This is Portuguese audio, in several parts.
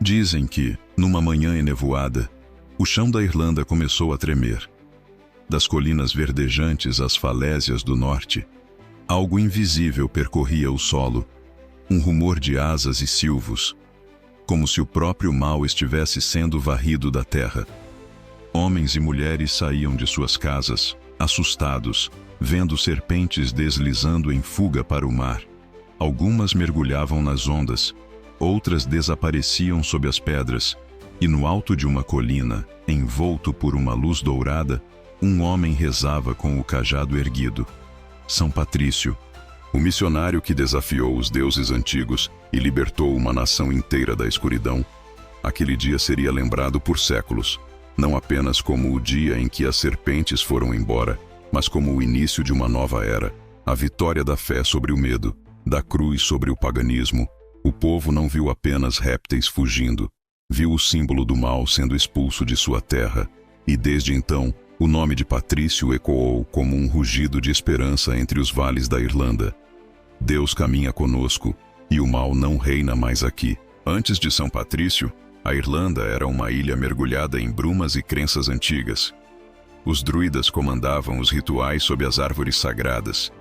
Dizem que, numa manhã enevoada, o chão da Irlanda começou a tremer. Das colinas verdejantes às falésias do norte, algo invisível percorria o solo, um rumor de asas e silvos, como se o próprio mal estivesse sendo varrido da terra. Homens e mulheres saíam de suas casas, assustados, vendo serpentes deslizando em fuga para o mar. Algumas mergulhavam nas ondas, outras desapareciam sob as pedras, e no alto de uma colina, envolto por uma luz dourada, um homem rezava com o cajado erguido. São Patrício, o missionário que desafiou os deuses antigos e libertou uma nação inteira da escuridão. Aquele dia seria lembrado por séculos, não apenas como o dia em que as serpentes foram embora, mas como o início de uma nova era, a vitória da fé sobre o medo, da cruz sobre o paganismo. O povo não viu apenas répteis fugindo, viu o símbolo do mal sendo expulso de sua terra, e desde então, o nome de Patrício ecoou como um rugido de esperança entre os vales da Irlanda. Deus caminha conosco, e o mal não reina mais aqui. Antes de São Patrício, a Irlanda era uma ilha mergulhada em brumas e crenças antigas. Os druidas comandavam os rituais sob as árvores sagradas,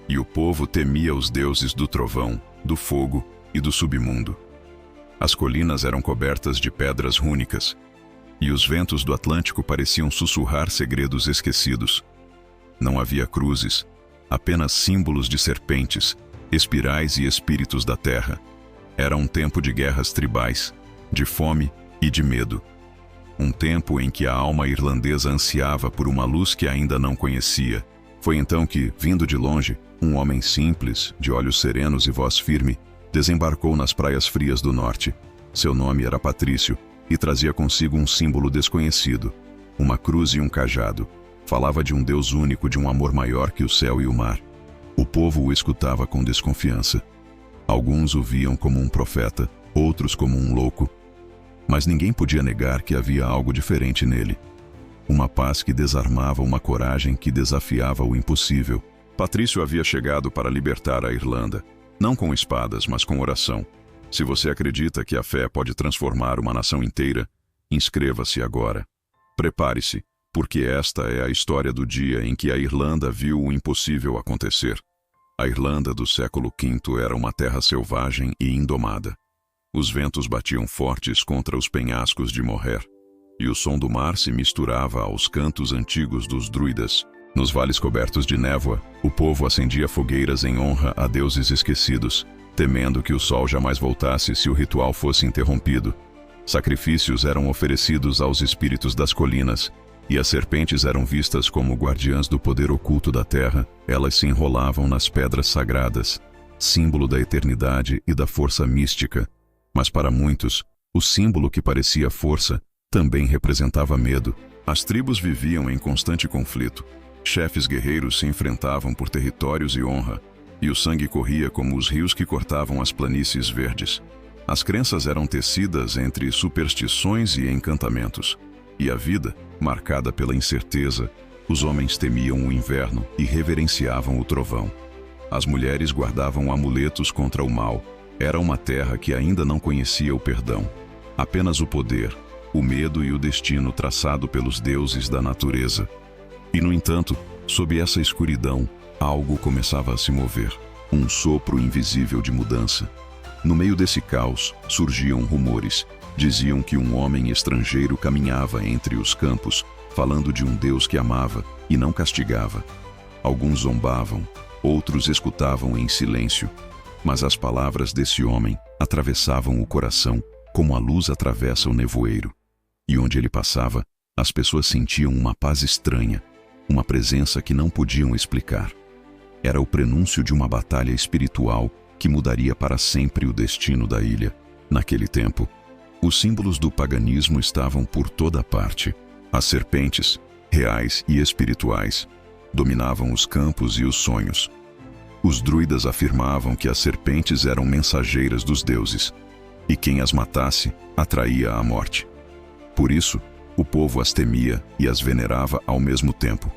e o povo temia os deuses do trovão, do fogo e do submundo. As colinas eram cobertas de pedras rúnicas, e os ventos do Atlântico pareciam sussurrar segredos esquecidos. Não havia cruzes, apenas símbolos de serpentes, espirais e espíritos da terra. Era um tempo de guerras tribais, de fome e de medo. Um tempo em que a alma irlandesa ansiava por uma luz que ainda não conhecia. Foi então que, vindo de longe, um homem simples, de olhos serenos e voz firme, desembarcou nas praias frias do norte. Seu nome era Patrício, e trazia consigo um símbolo desconhecido, uma cruz e um cajado. Falava de um Deus único, de um amor maior que o céu e o mar. O povo o escutava com desconfiança. Alguns o viam como um profeta, outros como um louco. Mas ninguém podia negar que havia algo diferente nele. Uma paz que desarmava, uma coragem que desafiava o impossível. Patrício havia chegado para libertar a Irlanda, não com espadas, mas com oração. Se você acredita que a fé pode transformar uma nação inteira, inscreva-se agora. Prepare-se, porque esta é a história do dia em que a Irlanda viu o impossível acontecer. A Irlanda do século V era uma terra selvagem e indomada. Os ventos batiam fortes contra os penhascos de Moher, e o som do mar se misturava aos cantos antigos dos druidas. Nos vales cobertos de névoa, o povo acendia fogueiras em honra a deuses esquecidos, temendo que o sol jamais voltasse se o ritual fosse interrompido. Sacrifícios eram oferecidos aos espíritos das colinas, e as serpentes eram vistas como guardiãs do poder oculto da terra. Elas se enrolavam nas pedras sagradas, símbolo da eternidade e da força mística. Mas para muitos, o símbolo que parecia força também representava medo. As tribos viviam em constante conflito. Chefes guerreiros se enfrentavam por territórios e honra, e o sangue corria como os rios que cortavam as planícies verdes. As crenças eram tecidas entre superstições e encantamentos, e a vida, marcada pela incerteza, os homens temiam o inverno e reverenciavam o trovão. As mulheres guardavam amuletos contra o mal. Era uma terra que ainda não conhecia o perdão, apenas o poder, o medo e o destino traçado pelos deuses da natureza. E, no entanto, sob essa escuridão, algo começava a se mover, um sopro invisível de mudança. No meio desse caos, surgiam rumores. Diziam que um homem estrangeiro caminhava entre os campos, falando de um Deus que amava e não castigava. Alguns zombavam, outros escutavam em silêncio. Mas as palavras desse homem atravessavam o coração como a luz atravessa o nevoeiro. E onde ele passava, as pessoas sentiam uma paz estranha, uma presença que não podiam explicar. Era o prenúncio de uma batalha espiritual que mudaria para sempre o destino da ilha. Naquele tempo, os símbolos do paganismo estavam por toda parte. As serpentes, reais e espirituais, dominavam os campos e os sonhos. Os druidas afirmavam que as serpentes eram mensageiras dos deuses, e quem as matasse atraía a morte. Por isso, o povo as temia e as venerava ao mesmo tempo.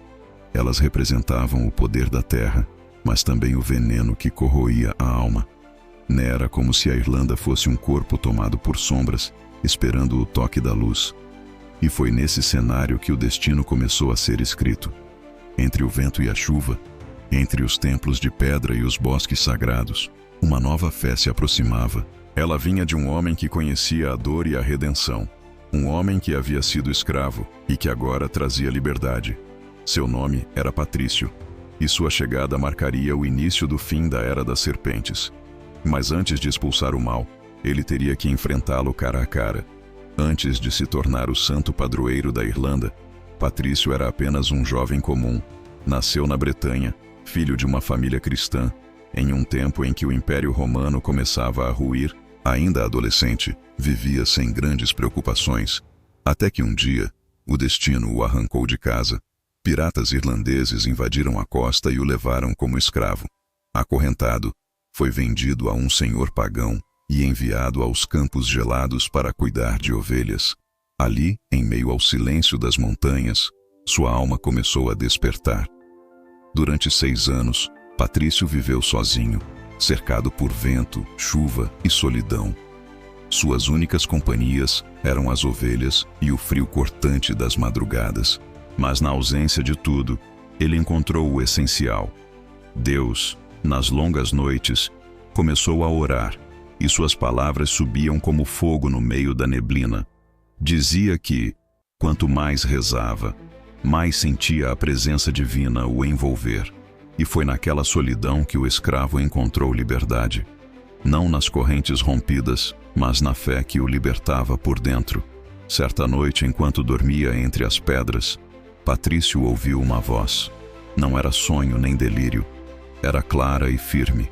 Elas representavam o poder da terra, mas também o veneno que corroía a alma. Era como se a Irlanda fosse um corpo tomado por sombras, esperando o toque da luz. E foi nesse cenário que o destino começou a ser escrito. Entre o vento e a chuva, entre os templos de pedra e os bosques sagrados, uma nova fé se aproximava. Ela vinha de um homem que conhecia a dor e a redenção. Um homem que havia sido escravo e que agora trazia liberdade. Seu nome era Patrício, e sua chegada marcaria o início do fim da Era das Serpentes. Mas antes de expulsar o mal, ele teria que enfrentá-lo cara a cara. Antes de se tornar o santo padroeiro da Irlanda, Patrício era apenas um jovem comum. Nasceu na Bretanha, filho de uma família cristã, em um tempo em que o Império Romano começava a ruir. Ainda adolescente, vivia sem grandes preocupações, até que um dia, o destino o arrancou de casa. Piratas irlandeses invadiram a costa e o levaram como escravo. Acorrentado, foi vendido a um senhor pagão e enviado aos campos gelados para cuidar de ovelhas. Ali, em meio ao silêncio das montanhas, sua alma começou a despertar. Durante 6 anos, Patrício viveu sozinho, cercado por vento, chuva e solidão. Suas únicas companhias eram as ovelhas e o frio cortante das madrugadas. Mas na ausência de tudo, ele encontrou o essencial. Deus, nas longas noites, começou a orar, e suas palavras subiam como fogo no meio da neblina. Dizia que, quanto mais rezava, mais sentia a presença divina o envolver. E foi naquela solidão que o escravo encontrou liberdade. Não nas correntes rompidas, mas na fé que o libertava por dentro. Certa noite, enquanto dormia entre as pedras, Patrício ouviu uma voz. Não era sonho nem delírio. Era clara e firme,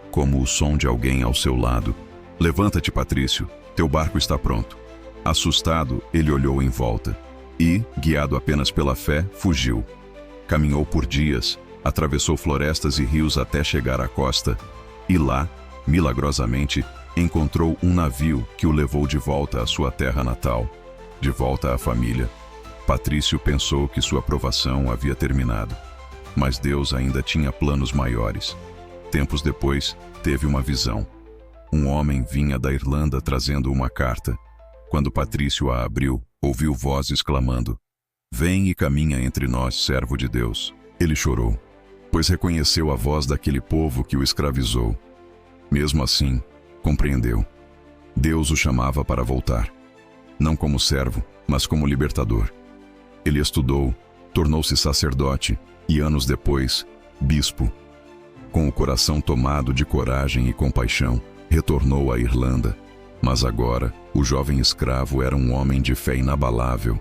como o som de alguém ao seu lado. Levanta-te, Patrício, teu barco está pronto. Assustado, ele olhou em volta e, guiado apenas pela fé, fugiu. Caminhou por dias, atravessou florestas e rios até chegar à costa, e lá, milagrosamente, encontrou um navio que o levou de volta à sua terra natal, de volta à família. Patrício pensou que sua provação havia terminado, mas Deus ainda tinha planos maiores. Tempos depois, teve uma visão. Um homem vinha da Irlanda trazendo uma carta. Quando Patrício a abriu, ouviu vozes clamando: "Vem e caminha entre nós, servo de Deus." Ele chorou, pois reconheceu a voz daquele povo que o escravizou. Mesmo assim, compreendeu. Deus o chamava para voltar, não como servo, mas como libertador. Ele estudou, tornou-se sacerdote e, anos depois, bispo. Com o coração tomado de coragem e compaixão, retornou à Irlanda. Mas agora, o jovem escravo era um homem de fé inabalável.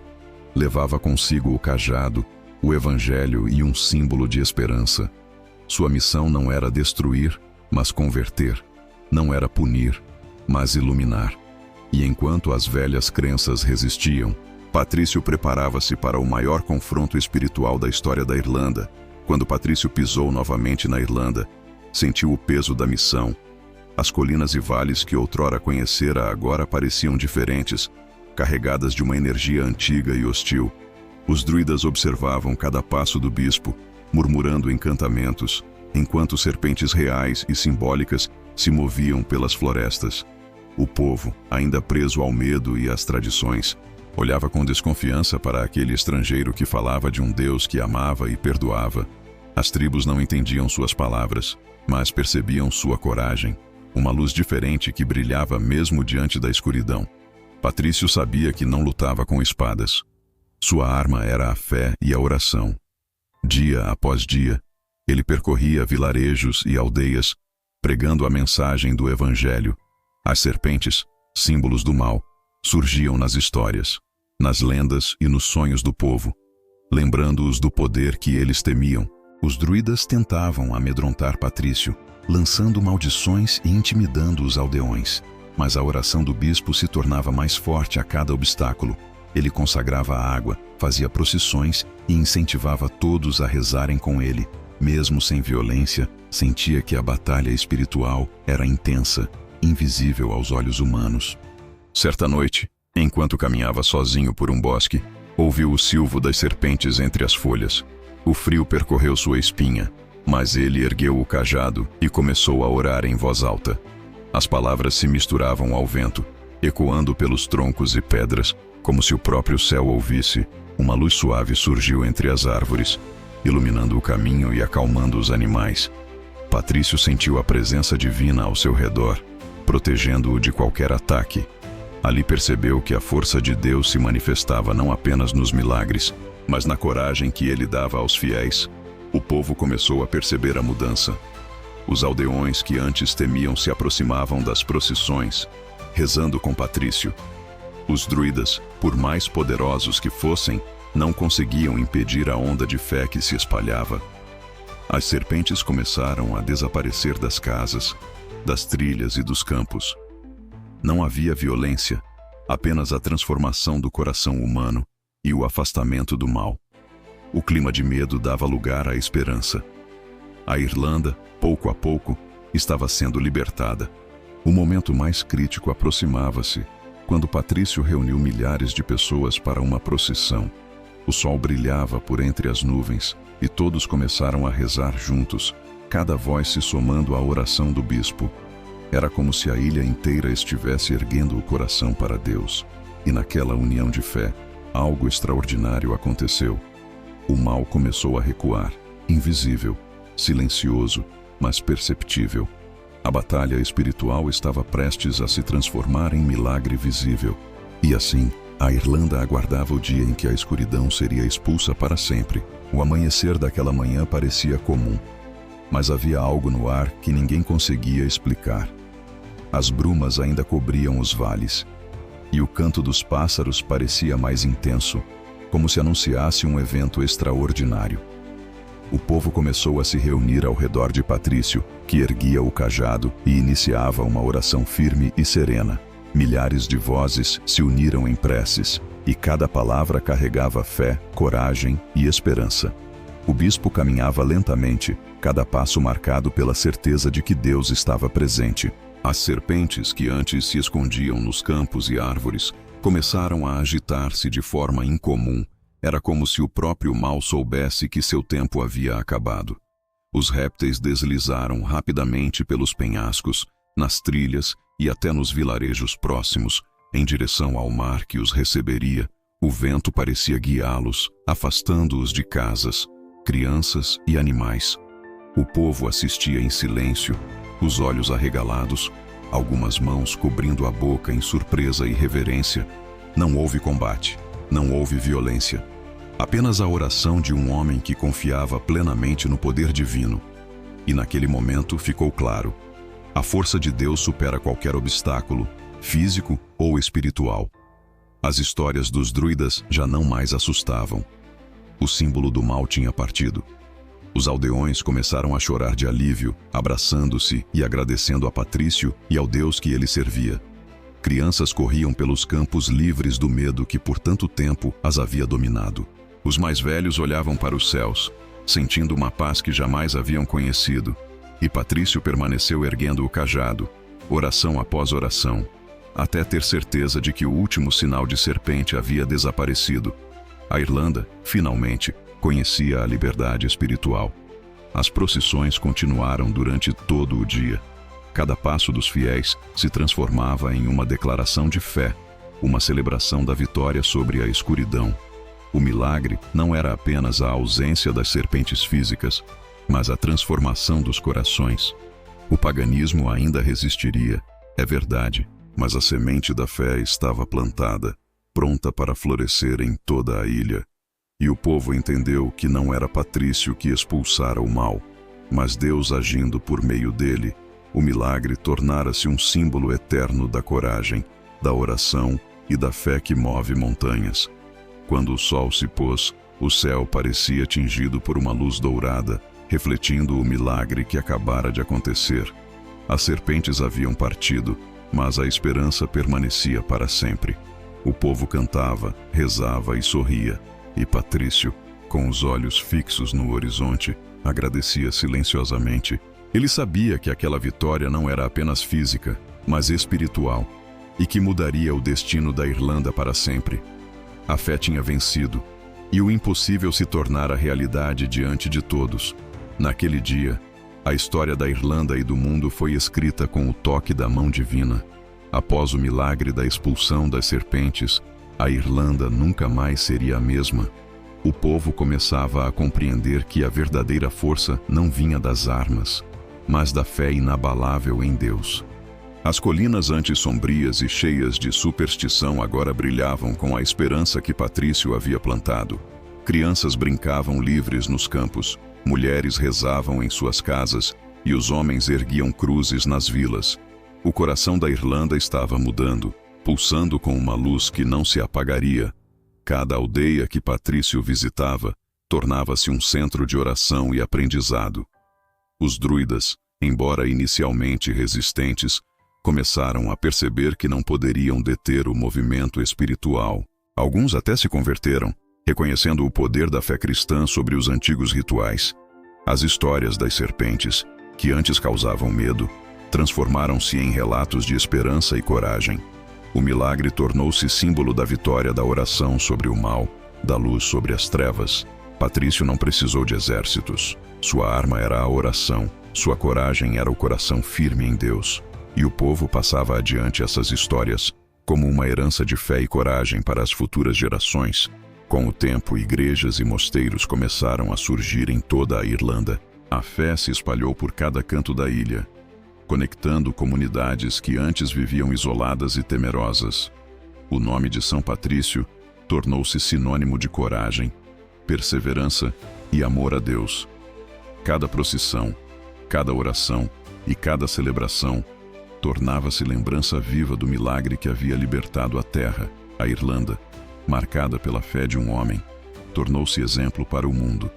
Levava consigo o cajado, o evangelho e um símbolo de esperança. Sua missão não era destruir, mas converter. Não era punir, mas iluminar. E enquanto as velhas crenças resistiam, Patrício preparava-se para o maior confronto espiritual da história da Irlanda. Quando Patrício pisou novamente na Irlanda, sentiu o peso da missão. As colinas e vales que outrora conhecera agora pareciam diferentes, carregadas de uma energia antiga e hostil. Os druidas observavam cada passo do bispo, murmurando encantamentos, enquanto serpentes reais e simbólicas se moviam pelas florestas. O povo, ainda preso ao medo e às tradições, olhava com desconfiança para aquele estrangeiro que falava de um Deus que amava e perdoava. As tribos não entendiam suas palavras, mas percebiam sua coragem, uma luz diferente que brilhava mesmo diante da escuridão. Patrício sabia que não lutava com espadas. Sua arma era a fé e a oração. Dia após dia, ele percorria vilarejos e aldeias, pregando a mensagem do Evangelho. As serpentes, símbolos do mal, surgiam nas histórias, nas lendas e nos sonhos do povo, lembrando-os do poder que eles temiam. Os druidas tentavam amedrontar Patrício, lançando maldições e intimidando os aldeões. Mas a oração do bispo se tornava mais forte a cada obstáculo. Ele consagrava a água, fazia procissões e incentivava todos a rezarem com ele. Mesmo sem violência, sentia que a batalha espiritual era intensa, invisível aos olhos humanos. Certa noite, enquanto caminhava sozinho por um bosque, ouviu o silvo das serpentes entre as folhas. O frio percorreu sua espinha, mas ele ergueu o cajado e começou a orar em voz alta. As palavras se misturavam ao vento, Ecoando pelos troncos e pedras, como se o próprio céu ouvisse, uma luz suave surgiu entre as árvores, iluminando o caminho e acalmando os animais. Patrício sentiu a presença divina ao seu redor, protegendo-o de qualquer ataque. Ali percebeu que a força de Deus se manifestava não apenas nos milagres, mas na coragem que ele dava aos fiéis. O povo começou a perceber a mudança. Os aldeões que antes temiam se aproximavam das procissões, rezando com Patrício. Os druidas, por mais poderosos que fossem, não conseguiam impedir a onda de fé que se espalhava. As serpentes começaram a desaparecer das casas, das trilhas e dos campos. Não havia violência, apenas a transformação do coração humano e o afastamento do mal. O clima de medo dava lugar à esperança. A Irlanda, pouco a pouco, estava sendo libertada. O momento mais crítico aproximava-se, quando Patrício reuniu milhares de pessoas para uma procissão. O sol brilhava por entre as nuvens e todos começaram a rezar juntos, cada voz se somando à oração do bispo. Era como se a ilha inteira estivesse erguendo o coração para Deus. E naquela união de fé, algo extraordinário aconteceu. O mal começou a recuar, invisível, silencioso, mas perceptível. A batalha espiritual estava prestes a se transformar em milagre visível. E assim, a Irlanda aguardava o dia em que a escuridão seria expulsa para sempre. O amanhecer daquela manhã parecia comum, mas havia algo no ar que ninguém conseguia explicar. As brumas ainda cobriam os vales, e o canto dos pássaros parecia mais intenso, como se anunciasse um evento extraordinário. O povo começou a se reunir ao redor de Patrício, que erguia o cajado e iniciava uma oração firme e serena. Milhares de vozes se uniram em preces, e cada palavra carregava fé, coragem e esperança. O bispo caminhava lentamente, cada passo marcado pela certeza de que Deus estava presente. As serpentes que antes se escondiam nos campos e árvores começaram a agitar-se de forma incomum. Era como se o próprio mal soubesse que seu tempo havia acabado. Os répteis deslizaram rapidamente pelos penhascos, nas trilhas e até nos vilarejos próximos, em direção ao mar que os receberia. O vento parecia guiá-los, afastando-os de casas, crianças e animais. O povo assistia em silêncio, os olhos arregalados, algumas mãos cobrindo a boca em surpresa e reverência. Não houve combate, não houve violência. Apenas a oração de um homem que confiava plenamente no poder divino. E naquele momento ficou claro: a força de Deus supera qualquer obstáculo, físico ou espiritual. As histórias dos druidas já não mais assustavam. O símbolo do mal tinha partido. Os aldeões começaram a chorar de alívio, abraçando-se e agradecendo a Patrício e ao Deus que ele servia. Crianças corriam pelos campos livres do medo que por tanto tempo as havia dominado. Os mais velhos olhavam para os céus, sentindo uma paz que jamais haviam conhecido. E Patrício permaneceu erguendo o cajado, oração após oração, até ter certeza de que o último sinal de serpente havia desaparecido. A Irlanda, finalmente, conhecia a liberdade espiritual. As procissões continuaram durante todo o dia. Cada passo dos fiéis se transformava em uma declaração de fé, uma celebração da vitória sobre a escuridão. O milagre não era apenas a ausência das serpentes físicas, mas a transformação dos corações. O paganismo ainda resistiria, é verdade, mas a semente da fé estava plantada, pronta para florescer em toda a ilha. E o povo entendeu que não era Patrício que expulsara o mal, mas Deus agindo por meio dele. O milagre tornara-se um símbolo eterno da coragem, da oração e da fé que move montanhas. Quando o sol se pôs, o céu parecia tingido por uma luz dourada, refletindo o milagre que acabara de acontecer. As serpentes haviam partido, mas a esperança permanecia para sempre. O povo cantava, rezava e sorria, e Patrício, com os olhos fixos no horizonte, agradecia silenciosamente. Ele sabia que aquela vitória não era apenas física, mas espiritual, e que mudaria o destino da Irlanda para sempre. A fé tinha vencido, e o impossível se tornara realidade diante de todos. Naquele dia, a história da Irlanda e do mundo foi escrita com o toque da mão divina. Após o milagre da expulsão das serpentes, a Irlanda nunca mais seria a mesma. O povo começava a compreender que a verdadeira força não vinha das armas, mas da fé inabalável em Deus. As colinas antes sombrias e cheias de superstição agora brilhavam com a esperança que Patrício havia plantado. Crianças brincavam livres nos campos, mulheres rezavam em suas casas e os homens erguiam cruzes nas vilas. O coração da Irlanda estava mudando, pulsando com uma luz que não se apagaria. Cada aldeia que Patrício visitava tornava-se um centro de oração e aprendizado. Os druidas, embora inicialmente resistentes, começaram a perceber que não poderiam deter o movimento espiritual. Alguns até se converteram, reconhecendo o poder da fé cristã sobre os antigos rituais. As histórias das serpentes, que antes causavam medo, transformaram-se em relatos de esperança e coragem. O milagre tornou-se símbolo da vitória da oração sobre o mal, da luz sobre as trevas. Patrício não precisou de exércitos. Sua arma era a oração, sua coragem era o coração firme em Deus. E o povo passava adiante essas histórias, como uma herança de fé e coragem para as futuras gerações. Com o tempo, igrejas e mosteiros começaram a surgir em toda a Irlanda. A fé se espalhou por cada canto da ilha, conectando comunidades que antes viviam isoladas e temerosas. O nome de São Patrício tornou-se sinônimo de coragem, perseverança e amor a Deus. Cada procissão, cada oração e cada celebração tornava-se lembrança viva do milagre que havia libertado a terra. A Irlanda, marcada pela fé de um homem, tornou-se exemplo para o mundo.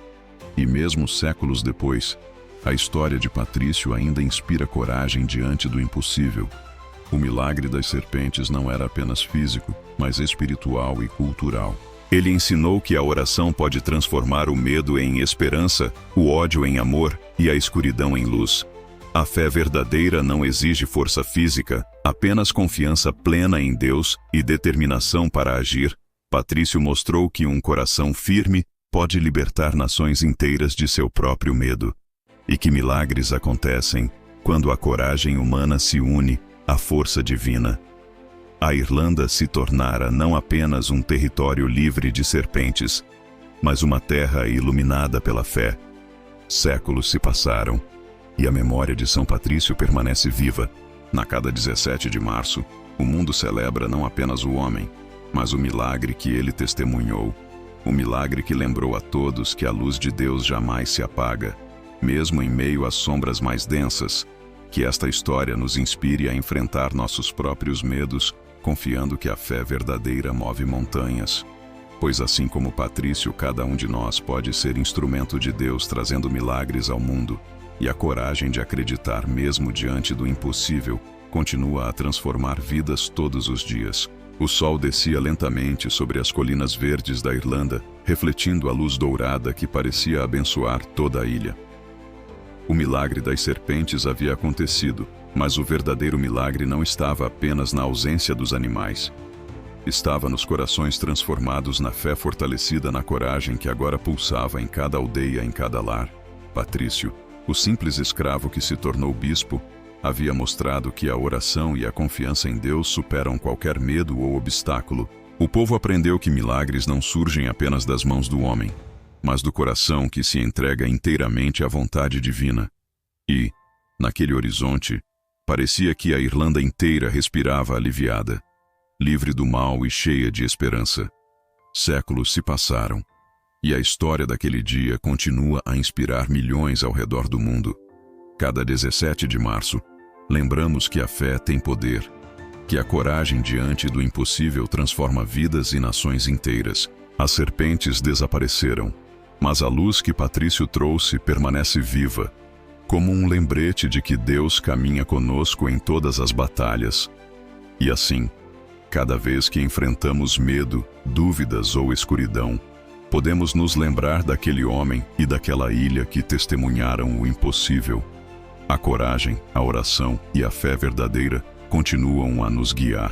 E mesmo séculos depois, a história de Patrício ainda inspira coragem diante do impossível. O milagre das serpentes não era apenas físico, mas espiritual e cultural. Ele ensinou que a oração pode transformar o medo em esperança, o ódio em amor e a escuridão em luz. A fé verdadeira não exige força física, apenas confiança plena em Deus e determinação para agir. Patrício mostrou que um coração firme pode libertar nações inteiras de seu próprio medo. E que milagres acontecem quando a coragem humana se une à força divina. A Irlanda se tornara não apenas um território livre de serpentes, mas uma terra iluminada pela fé. Séculos se passaram, e a memória de São Patrício permanece viva. Na cada 17 de março, o mundo celebra não apenas o homem, mas o milagre que ele testemunhou. O milagre que lembrou a todos que a luz de Deus jamais se apaga, mesmo em meio às sombras mais densas. Que esta história nos inspire a enfrentar nossos próprios medos, confiando que a fé verdadeira move montanhas. Pois assim como Patrício, cada um de nós pode ser instrumento de Deus trazendo milagres ao mundo. E a coragem de acreditar mesmo diante do impossível continua a transformar vidas todos os dias. O sol descia lentamente sobre as colinas verdes da Irlanda, refletindo a luz dourada que parecia abençoar toda a ilha. O milagre das serpentes havia acontecido, mas o verdadeiro milagre não estava apenas na ausência dos animais. Estava nos corações transformados, na fé fortalecida, na coragem que agora pulsava em cada aldeia, em cada lar. Patrício, o simples escravo que se tornou bispo, havia mostrado que a oração e a confiança em Deus superam qualquer medo ou obstáculo. O povo aprendeu que milagres não surgem apenas das mãos do homem, mas do coração que se entrega inteiramente à vontade divina. E, naquele horizonte, parecia que a Irlanda inteira respirava aliviada, livre do mal e cheia de esperança. Séculos se passaram, e a história daquele dia continua a inspirar milhões ao redor do mundo. Cada 17 de março, lembramos que a fé tem poder, que a coragem diante do impossível transforma vidas e nações inteiras. As serpentes desapareceram, mas a luz que Patrício trouxe permanece viva, como um lembrete de que Deus caminha conosco em todas as batalhas. E assim, cada vez que enfrentamos medo, dúvidas ou escuridão, podemos nos lembrar daquele homem e daquela ilha que testemunharam o impossível. A coragem, a oração e a fé verdadeira continuam a nos guiar,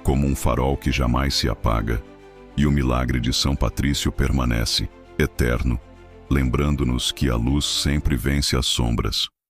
como um farol que jamais se apaga, e o milagre de São Patrício permanece, eterno, lembrando-nos que a luz sempre vence as sombras.